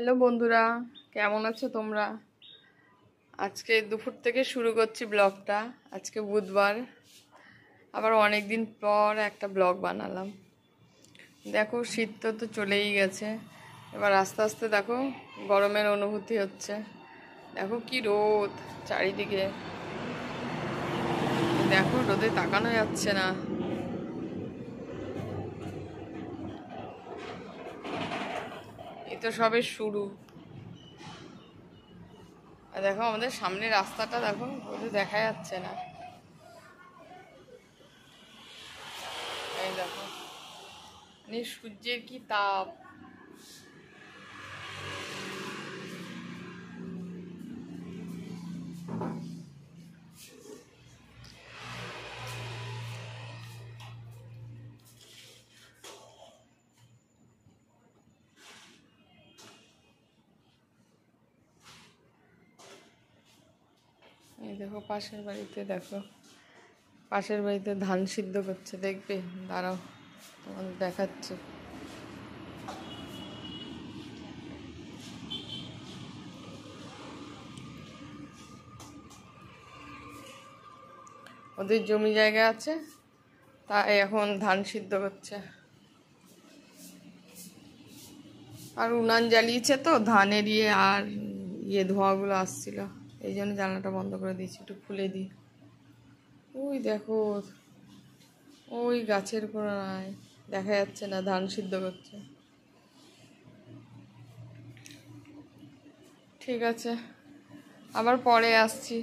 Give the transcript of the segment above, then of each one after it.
Hello বন্ধুরা, কেমন আছো তোমরা? আজকে দুপুর থেকে শুরু করছি ব্লগটা। আজকে বুধবার, আবার অনেক দিন পর একটা ব্লগ বানালাম। দেখো শীত তো চলেই গেছে, এবার আস্তে আস্তে দেখো গরমের অনুভূতি হচ্ছে। দেখো কি রোদ চারিদিকে, দেখো রোদে তাকানো যাচ্ছে না। এই তো সবে শুরু। আর দেখো আমাদের সামনে রাস্তাটা দেখো রোদে দেখা যাচ্ছে না। এই দেখো মানে সূর্যের কি তাপ। এই দেখো পাশের বাড়িতে ধান সিদ্ধ করছে, দেখবে? দাঁড়াও তোমাদের দেখাচ্ছে। ওদের জমি জায়গা আছে, তাই এখন ধান সিদ্ধ করছে। আর উনান জ্বালিয়েছে তো ধানের আর ধোঁয়াগুলো আসছিল, এই জন্য জানলাটা বন্ধ করে দিয়েছি, একটু খুলে দিই। ওই দেখো ওই গাছের কোণায় দেখা যাচ্ছে না, ধান সিদ্ধ করছে। ঠিক আছে, আবার পরে আসছি।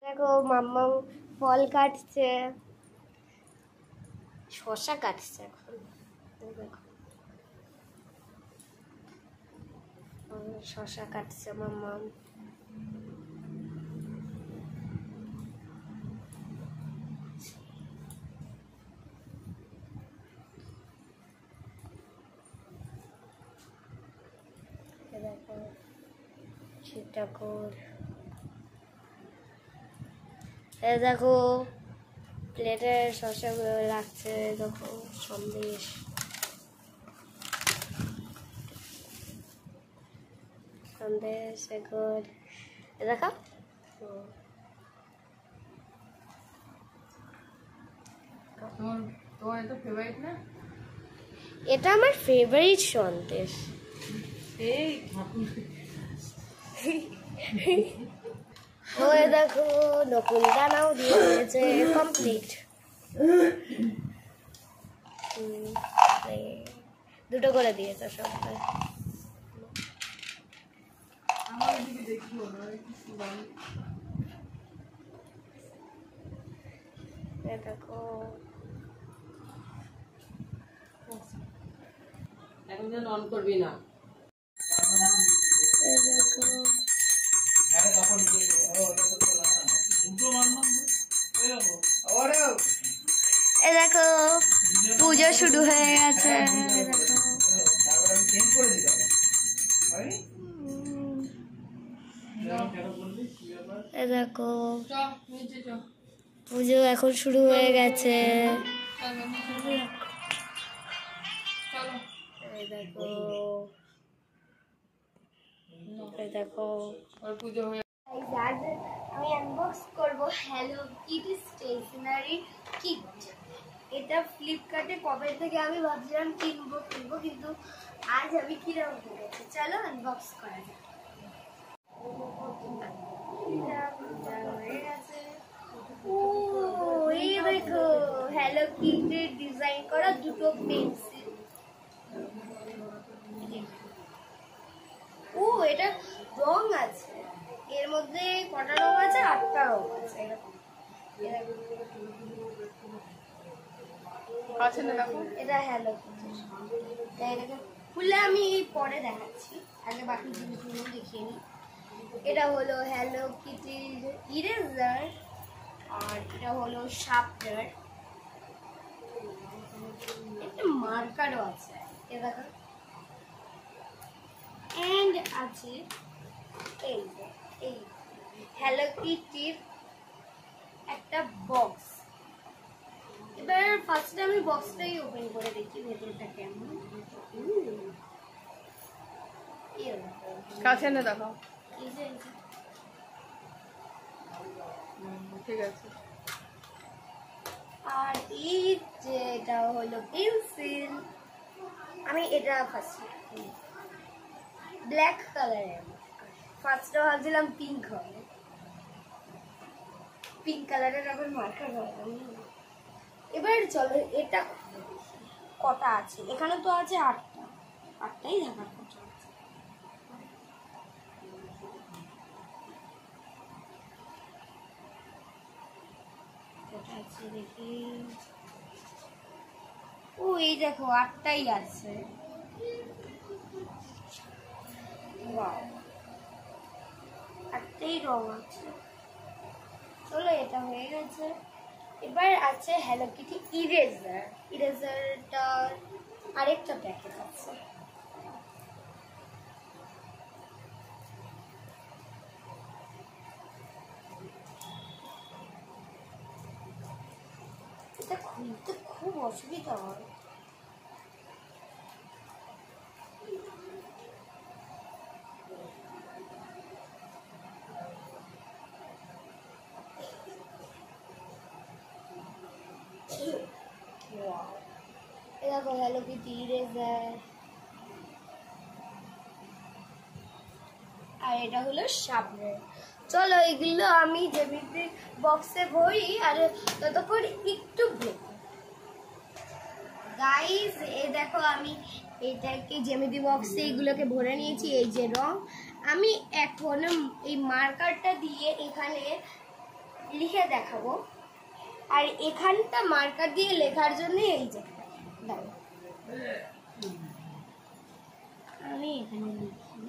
দেখো মাম্মা ফল কাটছে, শসা কাটছে এখন। দেখো শসা কাটছে মাম্মা। দেখো সীতাকুল, দেখো প্লেটে শসাগুলো লাগছে। দেখো সন্দেশ, এখন দেখো এটা আমার ফেভারিট সন্দেশ। ওই দেখো নকুল দানাও দিয়ে দিয়েছে কমপ্লিট। দুটো করে দিয়েছে সব। দেখো এখন অন করবি না। দেখো পুজো শুরু হয়ে গেছে। দেখো পুজো এখন শুরু হয়ে গেছে। দেখো দেখো পুজো হয়ে আমি আনবক্স করবো হ্যালো কিটি স্টেশনারি কিট। এটা ফ্লিপকার্টে কবে থেকে আমি ভাবছিলাম কিনবো কিন্তু আজ আমি কিরকম করেছি। চলো আনবক্স করা যাক। এই দেখো হ্যালো কিটের ডিজাইন করা দুটো পেন্সিল। এটা রং আছে, এর মধ্যে কটা রং আছে? 8টা রং আছে। এটা হ্যালো কিটি, খুলে আমি পরে দেখাচ্ছি, আগে বাকি জিনিসগুলো দেখিয়ে নিই। এটা হলো হ্যালো কিটির ইরেজার, আর এটা হলো শার্পনার, একটা মার্কারও আছে। এ দেখো এন্ড আছে এই হ্যালো কিটির একটা বক্স। এবার ফার্স্টে আমি বক্সটাই ওপেন করে দেখি ভেতরটা কেমন। কাছে এনে দেখাও। এই যে ঠিক আছে। আর এই যে এটা হলো পেন্সিল, আমি এটা ফার্স্ট ব্ল্যাক কালারের, ফার্স্টে ভাবছিলাম পিঙ্ক হবে, পিঙ্ক কালারের আবার মার্কার হবে। এবার চলো এটা কটা আছে, এখানে তো আছে 8টা, 8টাই দেখার কথা আছে। কটা আছে দেখি, ও এই দেখো 8টাই আছে। ওয়াও, 8টাই রং আছে। চলো এটা হয়ে গেছে। এবার আছে হ্যালো কিটি ইরেজার, ইরেজারটার আরেকটা প্যাকেট আছে। এটা খুলতে খুব অসুবিধা হয়। দেখো হ্যালো কিটি ইরেজার, আর এটা হলো সাবনের। চলো এগুলো আমি জ্যামিতি বক্সে ভরি, আর ততক্ষণ একটু ব্রেক। গাইস এই দেখো আমি এটাকে জ্যামিতি বক্সে এগুলোকে ভরে নিয়েছি। এই যে রং, আমি এখন এই মার্কারটা দিয়ে এখানে লিখে দেখাবো, আর এখানটা মার্কার দিয়ে লেখার জন্য এই যে দাঁড়াও আমি এখানে লিখি।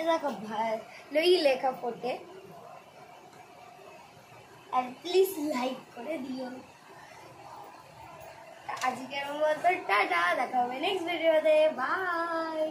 দেখো ভালোই লেখা ফোটে, আর প্লিজ লাইক করে দিও। আজকের মতো টাটা, দেখা হবে নেক্সট ভিডিওতে, বাই।